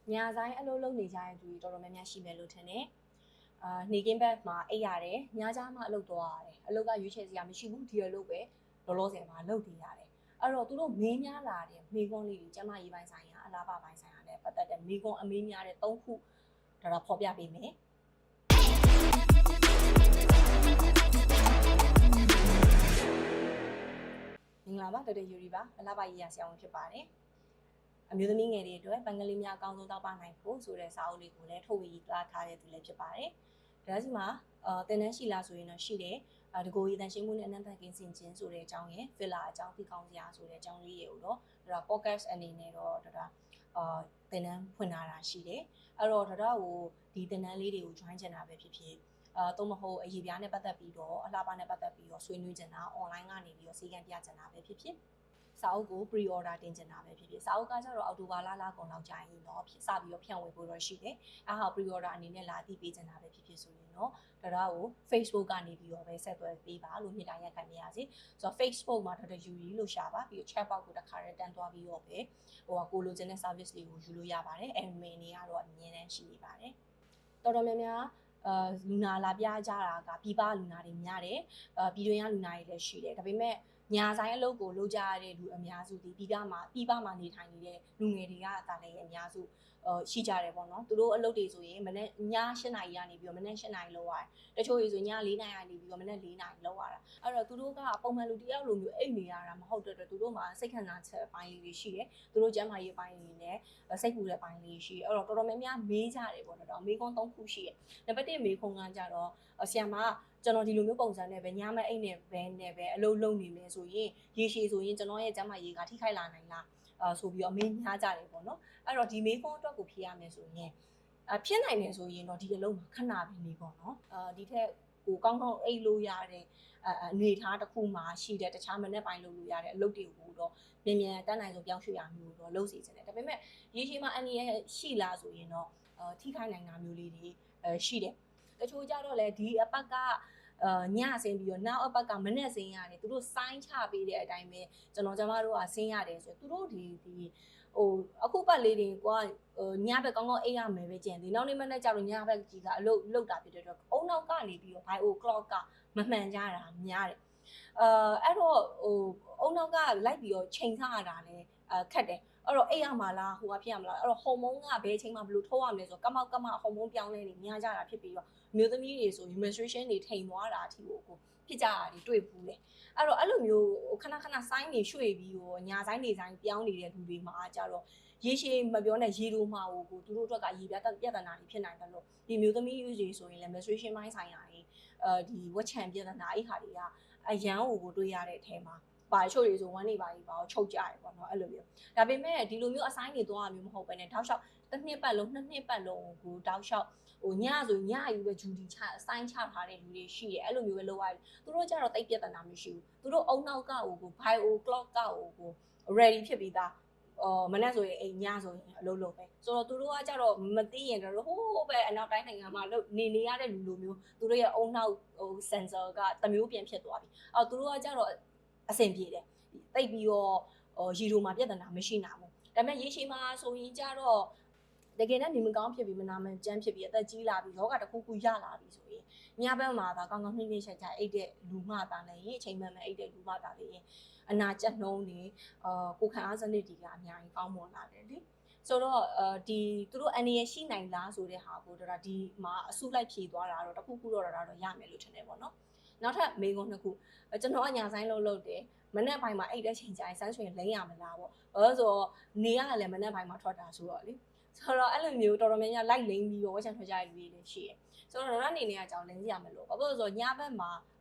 ညာဆိုင်အလုပ်လုပ်နေကြတဲ့သူတွေတော်တော်များများရှိမယ်လို့ထင်တယ်နေကင်းဘက်မှာအိပ်ရတယ်ညကြားမှာအလုပ်သွားရတယ်အလုပ်ကရွေးချယ်စရာမရှိဘူးဒီအလုပ်ပဲလောလောဆယ်မှာလုပ်နေရတယ်အဲ့တော့သူတို့မင်းများလာတယ်မိကွန်းလေးတွေကျမရေးပိုင်းဆိုင်ရာအလားပါပိုင်းဆိုင်ရာနဲ့ပတ်သက်တဲ့မိကွန်းအမေးများတဲ့၃ခုဒါဖော်ပြပေးမယ်မင်္ဂလာပါဒေါက်တာယူရီပါအလားပါရေးရဆရာဝန်ဖြစ်ပါတယ်အမျိုးသမီးငယ်တွေအတွက်ပန်းကလေးများအကောင်းဆုံးတောက်ပနိုင်ဖို့ဆိုတဲ့စာအုပ်လေးကိုလည်းထုတ်ဝေလာထားတဲ့သူလည်းဖြစ်ပါတယ်ဒါစီမှာတင်တန်းရှိလားဆိုရင်တော့ရှိတယ်တကူရေးတန်ရှင်းမှုနဲ့အနံ့သက်ကင်းစင်ခြင်းဆိုတဲ့အကြောင်းရယ်ဖီလာအကြောင်းသိကောင်းစရာဆိုတဲ့အကြောင်းလေးတွေကိုတော့ဒါ podcast အနေနဲ့တော့ဒါတင်တန်းဖွင့်လာတာရှိတယ်အဲ့တော့ဒါကိုဒီတင်တန်းလေးတွေကို join ချင်တာပဲဖြစ်ဖြစ်သို့မဟုတ်အရေးပြားနဲ့ပတ်သက်ပြီးတော့အလှပနဲ့ပတ်သက်ပြီးတော့ဆွေးနွေးချင်တာ online ကနေပြီးတော့စီကံပြချင်တာပဲဖြစ်ဖြစ်စာအုပ်ကို pre order တင်ချင်တာပဲဖြစ်ဖြစ်စာအုပ်ကကျတော့အောက်တိုဘာလကုန်လောက်ကြာရင်တော့စပြီးတော့ဖြန့်ဝေဖို့တော့ရှိတယ်အားဟာ pre order အနေနဲ့လာတည်ပေးချင်တာပဲဖြစ်ဖြစ်ဆိုရင်တော့ဒါကို Facebook ကနေပြီးတော့ပဲဆက်သွယ်ပေးပါလို့မြစ်တာရက်ခံနေရစီဆိုတော့ Facebook မှာဒေါက်တာယူရီလို့ရှာပါပြီးတော့ chat box ကိုတစ်ခါတည်းတန်းသွားပြီးတော့ပဲကိုလိုချင်တဲ့ service လေးကိုယူလို့ရပါတယ် admin တွေကတော့အမြဲတမ်းရှိနေပါတယ်တော်တော်များများလူနာလာပြကြတာကပြည်ပလူနာတွေများတယ်ပြည်တွင်းကလူနာတွေလည်းရှိတယ်ဒါပေမဲ့ညာဆိုင်အလုပ်ကိုလုပ်ကြရတဲ့လူအများစုဒီပြည်ပမှာနေထိုင်နေတဲ့လူငယ်တွေကဒါလည်းအများစုရှိကြတယ်ပေါ့နော်သူတို့အလုပ်တွေဆိုရင်မနေ့ည8နာရီကနေပြီးတော့မနေ့8နာရီလောက်ရတယ်တချို့တွေဆိုည4နာရီကနေပြီးတော့မနေ့4နာရီလောက်ရတာအဲ့တော့သူတို့ကပုံမှန်လူတယောက်လိုမျိုးအိတ်နေရတာမဟုတ်တဲ့အတွက်သူတို့မှာစိတ်ခံစားချက်အပိုင်းလေးတွေရှိတယ်သူတို့ကျန်းမာရေးအပိုင်းလေးနဲ့စိတ်ပူတဲ့အပိုင်းလေးရှိတယ်အဲ့တော့တော်တော်များများမေးကြတယ်ပေါ့နော်မေးခွန်း3ခုရှိတယ်နံပါတ်1မေးခွန်းကကြတော့ဆရာမကျွန်တော်ဒီလိုမျိုးပုံစံနဲ့ပဲညမအိတ်နဲ့ပဲအလုပ်လုပ်နေမယ်ဆိုရင်ရေရှည်ဆိုရင်ကျွန်တော်ရဲ့ကျန်းမာရေးကထိခိုက်လာနိုင်လားဆိုပြီးတော့အမေးများကြတယ်ပေါ့နော်အဲ့တော့ဒီမေးခွန်းအတွက်ကိုဖြေရမယ်ဆိုရင်ဖြစ်နိုင်တယ်ဆိုရင်တော့ဒီအလုပ်မှာခဏပဲနေပေါ့နော်ဒီထက်ကိုကောင်းကောင်းအိတ်လို့ရတဲ့အနေထားတစ်ခုမှရှိတဲ့တခြားမနေ့ပိုင်းလုပ်လို့ရတဲ့အလုပ်တွေကိုတော့မြန်မြန်တန်းနိုင်ဆုံးပြောင်းရွှေ့ရမျိုးတော့လုပ်စီချင်တယ်ဒါပေမဲ့ရေရှည်မှာအန်ဒီရဲ့ရှိလားဆိုရင်တော့ထိခိုက်နိုင်တာမျိုးလေးတွေရှိတယ်တချို့ကြတော့လေဒီအပတ်ကညဆင်းပြီးတော့နောက်အပတ်ကမနေ့ဆင်းရတယ်သူတို့စိုင်းချပေးတဲ့အတိုင်းပဲကျွန်တော်ကျမတို့ကဆင်းရတယ်ဆိုသူတို့ဒီအခုပတ်လေးတွေကညဘက်ကောင်းကောင်းအိပ်ရမယ်ပဲကြံသေးနောက်နေ့မနေ့ကျတော့ညဘက်ကြီးကအလုပ်လုပ်တာဖြစ်တဲ့အတွက်အုံနောက်ကနေပြီးတော့ bio clock ကမမှန်ကြတာများတယ်အဲ့တော့အုံနောက်ကလိုက်ပြီးတော့ချိန်ထားရတာလဲခက်တယ်အဲ့တော့အိပ်ရမှာလားဟိုကဖြစ်ရမလားအဲ့တော့ဟော်မုန်းကဘယ်အချိန်မှဘယ်လိုထုတ်ရမလဲဆိုတော့ကမောက်ကမဟော်မုန်းပြောင်းလဲနေများကြတာဖြစ်ပြီးတော့မျိုးသမီးတွေဆို menstruation တွေထိန်သွားတာအထိကိုဖြစ်ကြတာတွေ့ဘူးလေအဲ့တော့အဲ့လိုမျိုးခဏဆိုင်းနေရွှေ့ပြီးတော့ညာဆိုင်နေဆိုင်ပြောင်းနေတဲ့လူတွေမှာကြတော့ရေရှည်မပြောနဲ့ရေလိုမှာကိုသူတို့အတွက်ကရေပြတ်နာတွေဖြစ်နိုင်တယ်လို့ဒီမျိုးသမီးတွေဆိုရင်လည်း menstruation ပိုင်းဆိုင်ရာတွေဒီဝက်ချံပြဿနာအဲ့ဟာတွေကအရန်ကိုတွေးရတဲ့အထဲမှာပါချို့တွေဆိုဝမ်းနေပါကြီးပါချုပ်ကြတယ်ပေါ့နော်အဲ့လိုမျိုးဒါပေမဲ့ဒီလိုမျိုးအဆိုင်တွေသွားရမျိုးမဟုတ်ဘဲနဲ့တောက်လျှောက်တစ်နှစ်ပတ်လုံး2နှစ်ပတ်လုံးကိုတောက်လျှောက်ညဆိုညယူပဲဂျူဒီချအဆိုင်ချထားတဲ့လူတွေရှိတယ်အဲ့လိုမျိုးပဲလုပ်ရတယ်သူတို့ကြတော့တိတ်ပြဿနာမရှိဘူးသူတို့အုံနောက်ကကို bio clock ကို ready ဖြစ်ပြီးသားမနေ့ဆိုရင်အိမ်ညဆိုရင်အလုပ်လုပ်ပဲဆိုတော့သူတို့ကကြတော့မသိရင်တော့ဟိုးပဲအနောက်တိုင်းနိုင်ငံမှာနေရတဲ့လူလိုမျိုးသူတို့ရဲ့အုံနောက်sensor ကတမျိုးပြန်ဖြစ်သွားပြီသူတို့ကကြတော့အဆင်ပြေတယ်တိတ်ပြီးတော့ရေတိုမှာပြဿနာမရှိနိုင်ဘူးဒါပေမဲ့ရေရှည်မှာဆိုရင်ကြတော့တကယ်နဲ့နေမကောင်းဖြစ်ပြီးမနာမကျန်းဖြစ်ပြီးအသက်ကြီးလာပြီးယောဂတစ်ခုရလာပြီဆိုရင်ညဘက်မှာဒါကောင်းကောင်းနှိမ့်နှိမ့်ချက်ချအိတ်တဲ့လူမှတာလည်းအချိန်မှန်အိတ်တဲ့လူမှတာလည်းအနာကျက်နှုံးနေကိုခံအားစနစ်တွေကအများကြီးကောင်းမွန်လာတယ်လေဆိုတော့ဒီသူတို့အနေရရှိနိုင်လားဆိုတဲ့ဟာကိုတော့ဒီမှာအစုလိုက်ဖြေသွားတာတော့တစ်ခုခုတော့ရမယ်လို့ထင်တယ်ပေါ့နော်နောက်ထပ်မေးခွန်းတစ်ခုကျွန်တော်အညာဆိုင်လုပ်တယ်မနေ့ပိုင်းမှာအိတ်တဲ့ချိန်ကျရင်စမ်းဆွင်လိမ့်ရမလားပေါ့ဘာလို့ဆိုတော့နေရလည်းမနေ့ပိုင်းမှာထွက်တာဆိုတော့လေဆိုတော့အဲ့လိုမျိုးတော်တော်များများလိုက်လိမ့်ပြီးတော့ဝက်ချန်ထွက်ကြရတဲ့လူတွေလည်းရှိတယ်ဆိုတော့ရနေနေကအကြောင်းလိမ့်စီရမယ်လို့ဘာလို့ဆိုတော့ညဘက်မှာ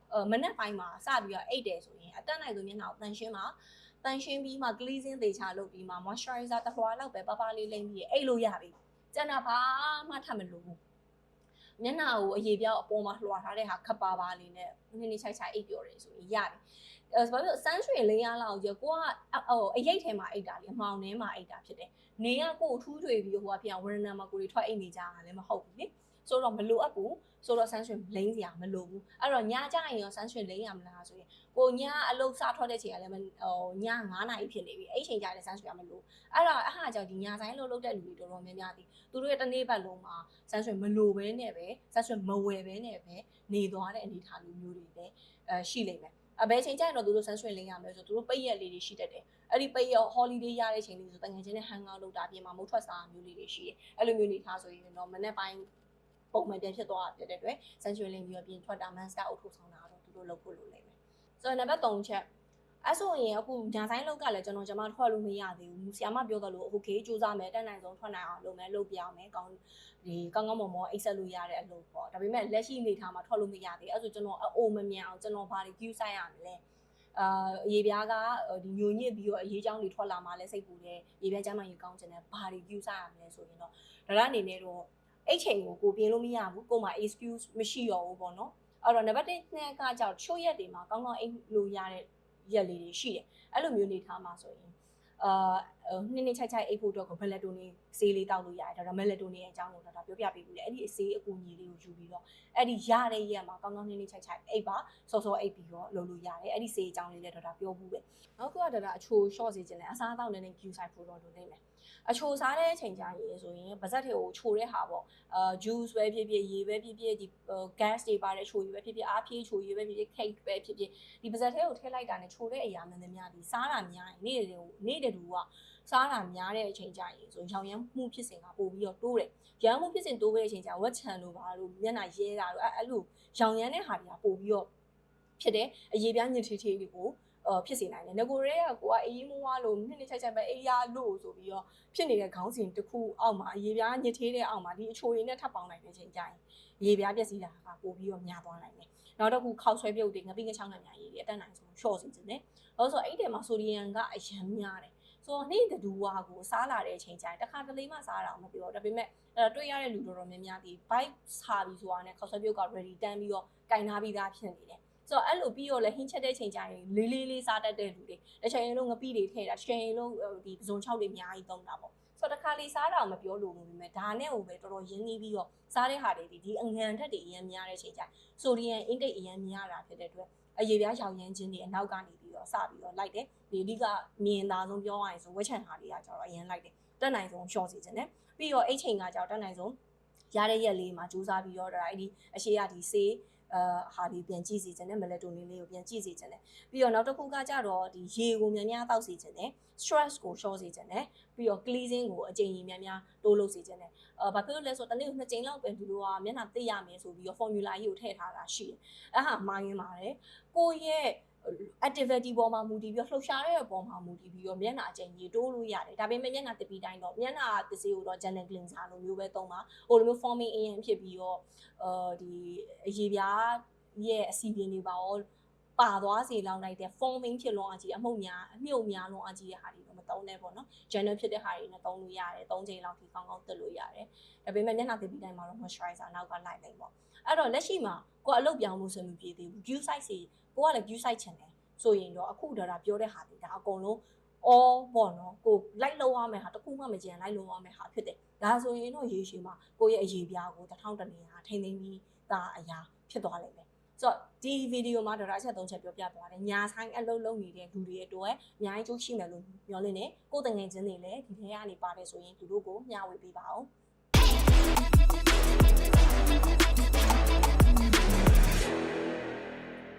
မနေ့ပိုင်းမှာစပြီးတော့အိတ်တယ်ဆိုရင်အတက်နိုင်ဆုံးမျက်နှာကိုတန်ရှင်းပြီးမှ cleansing သေချာလုပ်ပြီးမှ moisturizer တစ်လွှာလောက်ပဲပါလေးလိမ့်ပြီးအိတ်လို့ရပြီကျန်တာဘာမှထပ်မလို့မျက်နှာကိုအရေပြောက်အပေါ်မှာလွှာထားတဲ့ဟာခပ်ပါလေးနဲ့နည်းနည်းချိုက်အိတ်ပြောတယ်ဆိုရင်ရတယ်ဘာလို့စမ်းရွှေလိမ့်ရလောက်ကြကိုကအရိတ်ထဲမှာအိတ်တာလေအမှောင်ထဲမှာအိတ်တာဖြစ်တယ်နေကကိုထူးထွေပြီးဟိုကပြန်ဝရဏမှာကိုတွေထွက်အိတ်နေကြတာလည်းမဟုတ်ဘူးလေ ဆိုတော့မလိုအပ်ဘူးဆိုတော့ sunscreen လိမ့်စရာမလိုဘူးအဲ့တော့ညကြရင်ရော sunscreen လိမ့်ရမလားဆိုရင်ကိုညအလုပ်စထွက်တဲ့ချိန်ကလည်းည9 နာရီဖြစ်နေပြီအဲ့ချိန်ကျလည်း sunscreen မလိုအဲ့တော့အဟာကြောင့်ဒီညဆိုင်လုပ်တဲ့လူတွေတော်တော်များများဒီသူတို့ရဲ့တစ်နေ့ပတ်လုံးမှာ sunscreen မလိုဘဲနဲ့ပဲ sunscreen မဝယ်ဘဲနဲ့ပဲနေသွားတဲ့အနေအထားမျိုးတွေလည်းရှိလိမ့်မယ်ဘယ်ချိန်ကျရင်တော့သူတို့ sunscreen လိမ့်ရမယ်ဆိုသူတို့ပိတ်ရက်လေးတွေရှိတတ်တယ်အဲ့ဒီပိတ်ရက် holiday ရတဲ့ချိန်လေးဆိုတကယ်ချင်းနဲ့ hang out လုပ်တာပြင်မှာမုတ်ထွက်စားမျိုးလေးတွေရှိတယ်အဲ့လိုမျိုးနေထားဆိုရင်တော့မနေ့ပိုင်းပုံမှန်ပြန်ဖြစ်သွားတာဖြစ်တဲ့အတွက် sunscreen လိမ့်ပြီးတော့ပြင်ထွက်တာ mask အုပ်ထုတ်ဆောင်တာတော့သူတို့လုပ်ဖို့လိုလိမ့်မယ်ဆိုတော့နံပါတ်3ချက်အဲ့ဆိုရင်အခုညာဆိုင်လောက်ကလည်းကျွန်တော်ထွက်လို့မရသေးဘူးဆရာမပြောသလို okay စူးစမ်းမယ်တက်နိုင်ဆုံးထွက်နိုင်အောင်လုပ်မယ်လုပ်ပြအောင်မယ်ကောင်းမော်မော်အိတ်ဆက်လို့ရတဲ့အလုပ်ပေါ့ဒါပေမဲ့လက်ရှိအနေထားမှာထွက်လို့မရသေးအဲ့ဆိုကျွန်တော်အိုမမြန်အောင်ကျွန်တော်ဘာတွေ view ဆိုင်ရမလဲအရေးပြားကဒီညိုညစ်ပြီးတော့အရေးချောင်းတွေထွက်လာမှလည်းစိတ်ပူတယ်ရေပြားချမ်းမှရေကောင်းချင်တယ်ဘာတွေ view ဆိုင်ရမလဲဆိုရင်တော့ဒါအနေနဲ့တော့အဲ့ချိန်ကိုပြင်လို့မရဘူးကို့မှာ excuse မရှိတော့ဘူးပေါ့နော်အဲ့တော့နံပါတ်1နှစ်ကကြောင့်ချို့ရက်တွေမှာကောင်းကောင်းအိတ်လို့ရတဲ့ရက်လေးတွေရှိတယ်အဲ့လိုမျိုးနေထားမှာဆိုရင်နှစ်ချိုက်အိတ်ဖို့တော့ကိုမလက်တိုနီဆေးလေးတောက်လို့ရတယ်ဒါမလက်တိုနီရဲ့အကြောင်းကိုတော့ပြောပြပေးဘူးလေအဲ့ဒီအဆေးအကူအညီလေးကိုယူပြီးတော့အဲ့ဒီရတဲ့ရက်မှာကောင်းကောင်းနှစ်ချိုက်အိတ်ပါစောစောအိတ်ပြီးတော့လုပ်လို့ရတယ်အဲ့ဒီဆေးအကြောင်းလေးလည်းတော့ပြောဘူးပဲနောက်ကအချို short စေခြင်းနဲ့အစားအသောက်နဲ့ view site ဖို့တော့လုပ်နေမယ်အချိုစားတဲ့အချိန်ကြာရင်ဆိုရင်ပါဇက်တွေကိုချိုတဲ့ဟာပေါ့juice ပဲဖြစ်ဖြစ်ရေပဲဖြစ်ဖြစ်ဒီ gas တွေပါတဲ့ချိုရေပဲဖြစ်ဖြစ်အားဖြည့်ချိုရေပဲဖြစ်ဖြစ် cake ပဲဖြစ်ဖြစ်ဒီပါဇက်ထဲကိုထည့်လိုက်တာနဲ့ချိုတဲ့အရာမှန်သမျှဒီစားတာများရင်နေ့တူကစားတာများတဲ့အချိန်ကြာရင်ဆိုရောင်ရမ်းမှုဖြစ်စဉ်ကပို့ပြီးတော့တိုးတယ်ရောင်မှုဖြစ်စဉ်တိုးတဲ့အချိန်ကြာဝက်ချန်လိုပါလို့မျက်နှာရဲတာလို့အဲ့လိုရောင်ရမ်းတဲ့ဟာတွေကပို့ပြီးတော့ဖြစ်တယ်အရေးပြားညစ်ထေးတွေကိုဖြစ်စေနိုင်တယ်ငကိုရဲကကိုကအေးမွားလို့နှစ်ချိုက်ပဲအေးရလို့ဆိုပြီးတော့ဖြစ်နေတဲ့ခေါင်းစဉ်တစ်ခုအောက်မှာအရေးပြားညစ်ထေးတဲ့အောက်မှာဒီအချိုရည်နဲ့ထပ်ပေါင်းလိုက်တဲ့ချိန်ကျရင်ရေပြားပျက်စီးတာကပိုပြီးတော့များသွားနိုင်တယ်နောက်တစ်ခုခောက်ဆွဲပြုတ်တွေငပိငချောင်းငံများရည်တွေအတက်နိုင်ဆုံးရှော့စီခြင်းနဲ့လို့ဆိုအဲ့ဒီမှာဆိုဒီယမ်ကအရန်များတယ်ဆိုတော့နေ့တူဝါကိုစားလာတဲ့အချိန်ကျရင်တစ်ခါတလေမှစားတာမပြောဒါပေမဲ့တွေ့ရတဲ့လူတော်တော်များများဒီ bike စားပြီးဆိုတာနဲ့ခောက်ဆွဲပြုတ်က ready တန်းပြီးတော့ကင်ထားပြီးသားဖြစ်နေတယ်ဆိုတော့အဲ့လိုပြီးတော့လည်းဟင်းချက်တဲ့ချိန်ကျရင်လေးစားတတ်တဲ့လူတွေတစ်ချိန်လုံးငပိတွေထည့်တာတစ်ချိန်လုံးဒီပဇွန်6တွေအများကြီးသုံးတာပေါ့ဆိုတော့တစ်ခါလေးစားတာမပြောလို့ဘူးပဲဒါနဲ့ဟိုပဲတော်တော်ရင်းနှီးပြီးတော့စားတဲ့ဟာတွေဒီအငံထက်တွေအရင်များတဲ့ချိန်ကျဆိုဒီယမ်အင်တိတ်အရင်များတာဖြစ်တဲ့အတွက်အရေပြားရောင်ရမ်းခြင်းတွေအနောက်ကနေပြီးတော့စပြီးတော့လိုက်တယ်ဒီအဓိကမြင်သာဆုံးပြောရရင်ဆိုဝက်ချန်ဟာတွေကကျတော့အရင်လိုက်တယ်တက်နိုင်ဆုံးရှော့စီခြင်းနဲ့ပြီးတော့အဲ့ချိန်ကကျတော့တက်နိုင်ဆုံးရတဲ့ရက်လေးမှာကြိုးစားပြီးတော့ဒါအဲ့ဒီအရှိရဒီဆေးဟာဒီပြန်ကြည့်စီခြင်းနဲ့ melatonin လေးကိုပြန်ကြည့်စီခြင်းနဲ့ပြီးတော့နောက်တစ်ခုကကြတော့ဒီရေကိုများများတောက်စီခြင်းနဲ့ stress ကို short စီခြင်းနဲ့ပြီးတော့ cleansing ကိုအကြိမ်ကြီးများများတိုးလုပ်စီခြင်းနဲ့ဘာဖြစ်လို့လဲဆိုတော့တနေ့ကို2ကြိမ်လောက်ပဲဒီလိုကမျက်နှာသိရမယ်ဆိုပြီးတော့ formula ကြီးကိုထည့်ထားတာရှိတယ်အဲ့ဟာမှားရင်းပါတယ်ကိုရဲ့ activity ပေါ်မှာမူတည်ပြီးတော့လှုပ်ရှားတဲ့ပေါ်မှာမူတည်ပြီးတော့မျက်နှာအကြိမ်ကြီးတိုးလို့ရတယ်ဒါပေမဲ့မျက်နှာတပီတိုင်းတော့မျက်နှာသစေးကိုတော့ gentle cleanser လိုမျိုးပဲသုံးပါဟိုလိုမျိုး forming အရင်ဖြစ်ပြီးတော့ဒီအရေပြားရဲ့အစီအပြင်တွေပါရောပါသွားစေလောက်လိုက်တဲ့ forming ဖြစ်လွန်အကြီးအမြုပ်များလွန်အကြီးတဲ့ဟာတွေတော့မသုံးနဲ့ပေါ့နော် gentle ဖြစ်တဲ့ဟာတွေနဲ့သုံးလို့ရတယ်3ချိန်လောက်ထိကောင်းကောင်းတက်လို့ရတယ်ဒါပေမဲ့မျက်နှာတပီတိုင်းမှာတော့ moisturizer နောက်ကလိုက်လိုက်ပေါ့အဲ့တော့လက်ရှိမှာကိုအလုပ်ပြောင်းမှုဆိုလို့ပြည်သေးဘူး view site စီကိုကလည်း view site ချင်တယ်ဆိုရင်တော့အခုဒါပြောတဲ့ဟာတွေဒါအကုန်လုံးပေါ့နော်ကိုလိုက်လောက်ရမယ်ဟာတခုမှမကြံလိုက်လောက်ရမယ်ဟာဖြစ်တယ်ဒါဆိုရင်တော့ရေရှည်မှာကိုရဲ့အရေးပြားကို1000တနေဟာထိမ့်သိမ်းပြီးသားအရာဖြစ်သွားလိမ့်မယ်ဆိုတော့ဒီဗီဒီယိုမှာဒေါ်လာအချက်3ချက်ပြောပြသွားတယ်ညာဆိုင်အလုပ်လုပ်နေတဲ့လူတွေအတွက်အများကြီးကျိုးရှိမယ်လို့ပြောလင်းနေကိုယ်တငယ်ချင်းတွေလည်းဒီထဲကနေပါတယ်ဆိုရင်သူတို့ကိုမျှဝေပေးပါအောင်